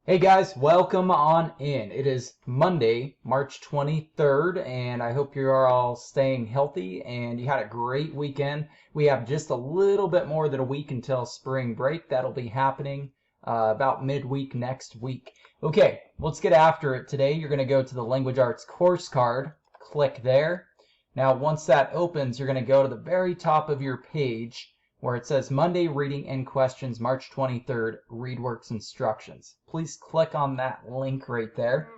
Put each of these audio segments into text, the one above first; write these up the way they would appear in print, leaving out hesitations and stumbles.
Hey guys, welcome on in. It is Monday, March 23rd, and I hope you are all staying healthy and you had a great weekend. We have just a little bit more than a week until spring break. That'll be happening about midweek next week. Okay, let's get after it today. You're going to go to the Language Arts course card, click there. Now, once that opens, you're going to go to the very top of your page where it says Monday Reading and Questions, March 23rd, ReadWorks Instructions. Please click on that link right there.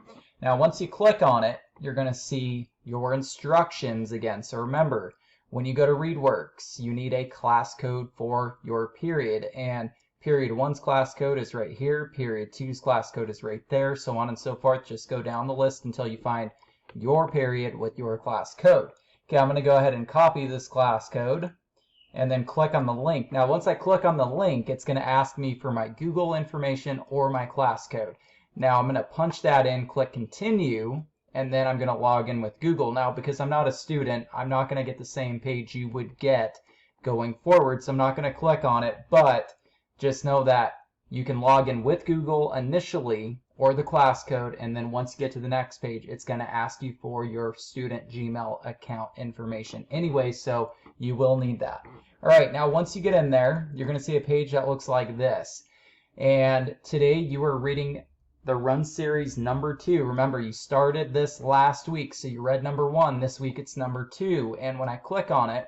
Now, once you click on it, you're going to see your instructions again. So remember, when you go to ReadWorks, you need a class code for your period. And period 1's class code is right here. Period 2's class code is right there. So on and so forth. Just go down the list until you find your period with your class code. Okay, I'm going to go ahead and copy this class code and then click on the link. Now, once I click on the link, it's going to ask me for my Google information or my class code. Now, I'm going to punch that in, click continue, and then I'm going to log in with Google. Now, because I'm not a student, I'm not going to get the same page you would get going forward, so I'm not going to click on it, but just know that you can log in with Google initially or the class code, and then once you get to the next page, it's going to ask you for your student Gmail account information anyway, so you will need that. All right, now once you get in there, you're going to see a page that looks like this. And today you are reading the Run Series number 2. Remember, you started this last week, so you read number 1. This week it's number 2. And when I click on it,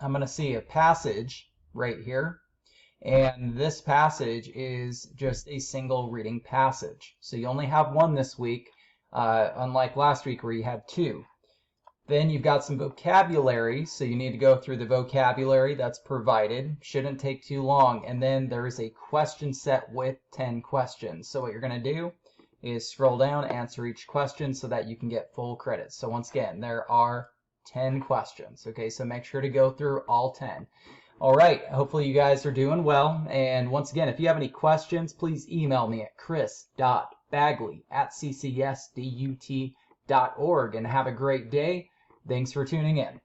I'm going to see a passage right here. And this passage is just a single reading passage. So you only have 1 this week, unlike last week where you had 2. Then you've got some vocabulary, so you need to go through the vocabulary that's provided. Shouldn't take too long. And then there is a question set with 10 questions. So what you're going to do is scroll down, answer each question so that you can get full credit. So once again, there are 10 questions. Okay, so make sure to go through all 10. All right, hopefully you guys are doing well. And once again, if you have any questions, please email me at chris.bagley@ccsdut.org and have a great day. Thanks for tuning in.